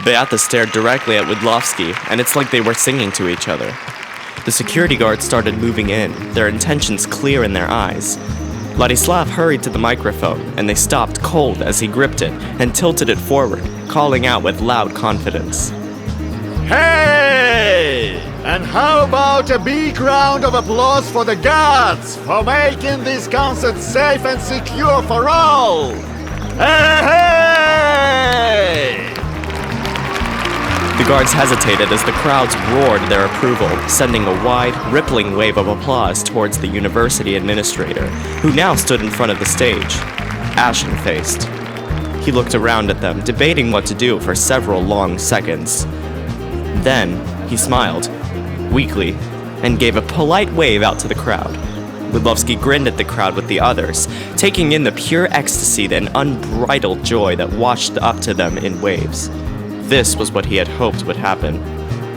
Beata stared directly at Widlowski, and it's like they were singing to each other. The security guards started moving in, their intentions clear in their eyes. Ladislav hurried to the microphone, and they stopped cold as he gripped it and tilted it forward, calling out with loud confidence. Hey! And how about a big round of applause for the guards for making this concert safe and secure for all? Hey! The guards hesitated as the crowds roared their approval, sending a wide, rippling wave of applause towards the university administrator, who now stood in front of the stage, ashen-faced. He looked around at them, debating what to do for several long seconds. Then, he smiled, weakly, and gave a polite wave out to the crowd. Widlowski grinned at the crowd with the others, taking in the pure ecstasy and unbridled joy that washed up to them in waves. This was what he had hoped would happen.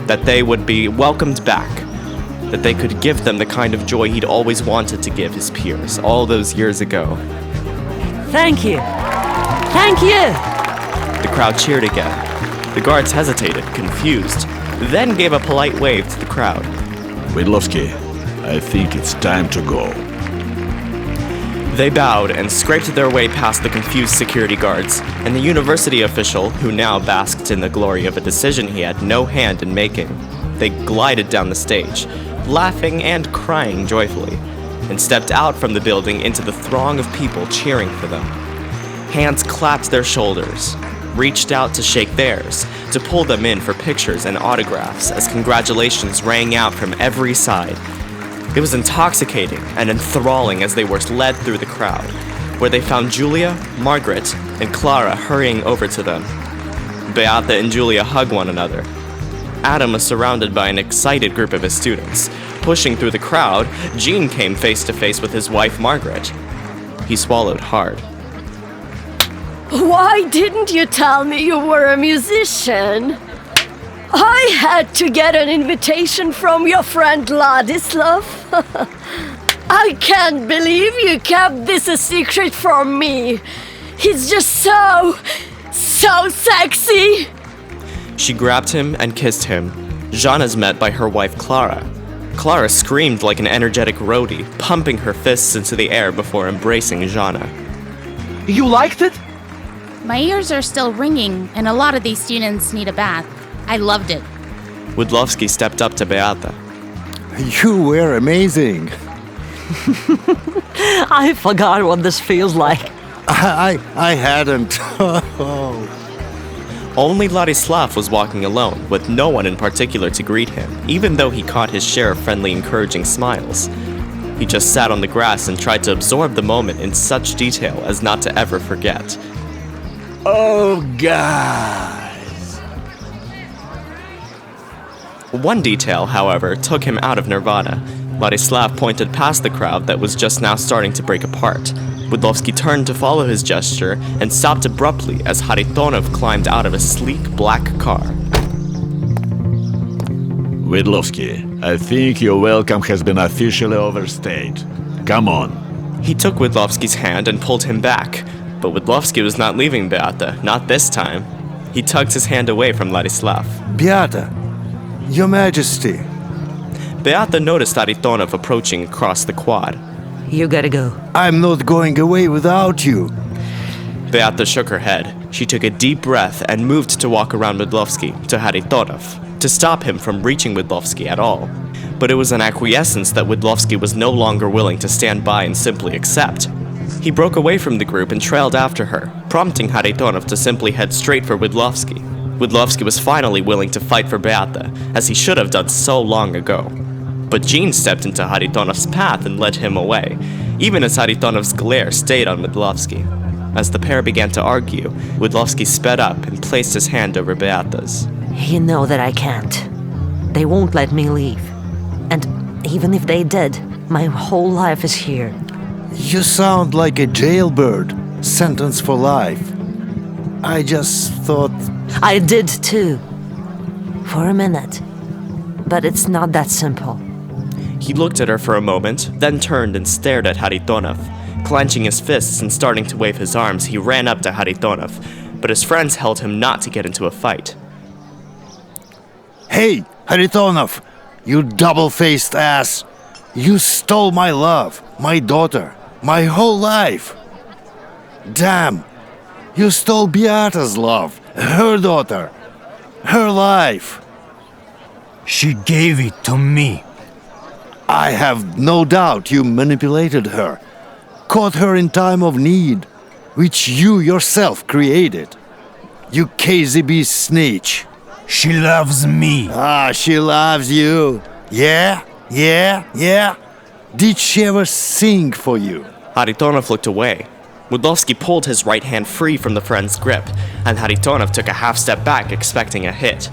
That they would be welcomed back. That they could give them the kind of joy he'd always wanted to give his peers all those years ago. Thank you! Thank you! The crowd cheered again. The guards hesitated, confused, then gave a polite wave to the crowd. Widlowski, I think it's time to go. They bowed and scraped their way past the confused security guards, and the university official, who now basked in the glory of a decision he had no hand in making. They glided down the stage, laughing and crying joyfully, and stepped out from the building into the throng of people cheering for them. Hands clapped their shoulders, reached out to shake theirs, to pull them in for pictures and autographs as congratulations rang out from every side. It was intoxicating and enthralling as they were led through the crowd, where they found Julia, Margaret, and Clara hurrying over to them. Beata and Julia hugged one another. Adam was surrounded by an excited group of his students. Pushing through the crowd, Jean came face to face with his wife, Margaret. He swallowed hard. Why didn't you tell me you were a musician? I had to get an invitation from your friend Ladislav. I can't believe you kept this a secret from me. He's just so sexy. She grabbed him and kissed him. Jean is met by her wife Clara. Clara screamed like an energetic roadie, pumping her fists into the air before embracing Jana. You liked it? My ears are still ringing, and a lot of these students need a bath. I loved it. Widlowski stepped up to Beata. You were amazing. I forgot what this feels like. I hadn't. Only Ladislav was walking alone, with no one in particular to greet him, even though he caught his share of friendly, encouraging smiles. He just sat on the grass and tried to absorb the moment in such detail as not to ever forget. Oh, guys. One detail, however, took him out of nirvana. Ladislav pointed past the crowd that was just now starting to break apart. Widlowski turned to follow his gesture and stopped abruptly as Haritonov climbed out of a sleek black car. Widlowski, I think your welcome has been officially overstayed. Come on. He took Widlowski's hand and pulled him back, but Widlowski was not leaving Beata, not this time. He tugged his hand away from Ladislav. Beata, Your Majesty. Beata noticed Haritonov approaching across the quad. You gotta go. I'm not going away without you. Beata shook her head. She took a deep breath and moved to walk around Widlowski to Haritonov, to stop him from reaching Widlowski at all. But it was an acquiescence that Widlowski was no longer willing to stand by and simply accept. He broke away from the group and trailed after her, prompting Haritonov to simply head straight for Widlowski. Widlowski was finally willing to fight for Beata, as he should have done so long ago. But Jean stepped into Haritonov's path and led him away, even as Haritonov's glare stayed on Widlowski. As the pair began to argue, Widlowski sped up and placed his hand over Beata's. You know that I can't. They won't let me leave. And even if they did, my whole life is here. You sound like a jailbird, sentenced for life. I just thought... I did too. For a minute. But it's not that simple. He looked at her for a moment, then turned and stared at Haritonov. Clenching his fists and starting to wave his arms, he ran up to Haritonov, but his friends held him not to get into a fight. Hey, Haritonov, you double-faced ass! You stole my love, my daughter, my whole life! Damn! You stole Beata's love, her daughter, her life! She gave it to me. I have no doubt you manipulated her, caught her in time of need, which you yourself created. You KZB snitch. She loves me. Ah, she loves you. Yeah? Did she ever sing for you? Haritonov looked away. Wydlowski pulled his right hand free from the friend's grip, and Haritonov took a half step back, expecting a hit.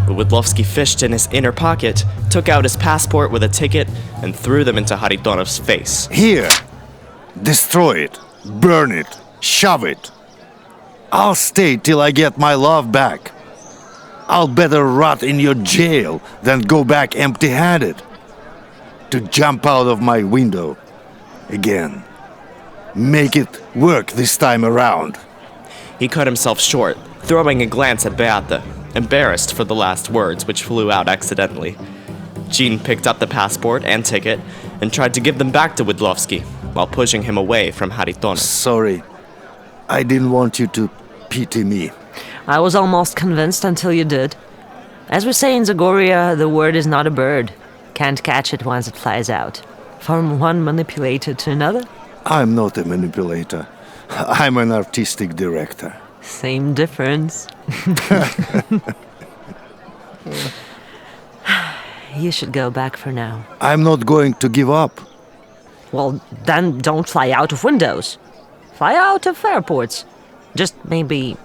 But Wydlowski fished in his inner pocket, took out his passport with a ticket, and threw them into Haritonov's face. Here. Destroy it. Burn it. Shove it. I'll stay till I get my love back. I'll better rot in your jail than go back empty-handed. To jump out of my window again. Make it work this time around. He cut himself short, throwing a glance at Beata, embarrassed for the last words, which flew out accidentally. Jean picked up the passport and ticket and tried to give them back to Wydlowski, while pushing him away from Haritonov. Sorry. I didn't want you to pity me. I was almost convinced until you did. As we say in Zagoria, the word is not a bird. Can't catch it once it flies out. From one manipulator to another? I'm not a manipulator. I'm an artistic director. Same difference. You should go back for now. I'm not going to give up. Well, then don't fly out of windows. Fly out of airports. Just maybe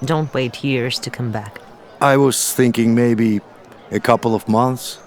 don't wait years to come back. I was thinking maybe a couple of months.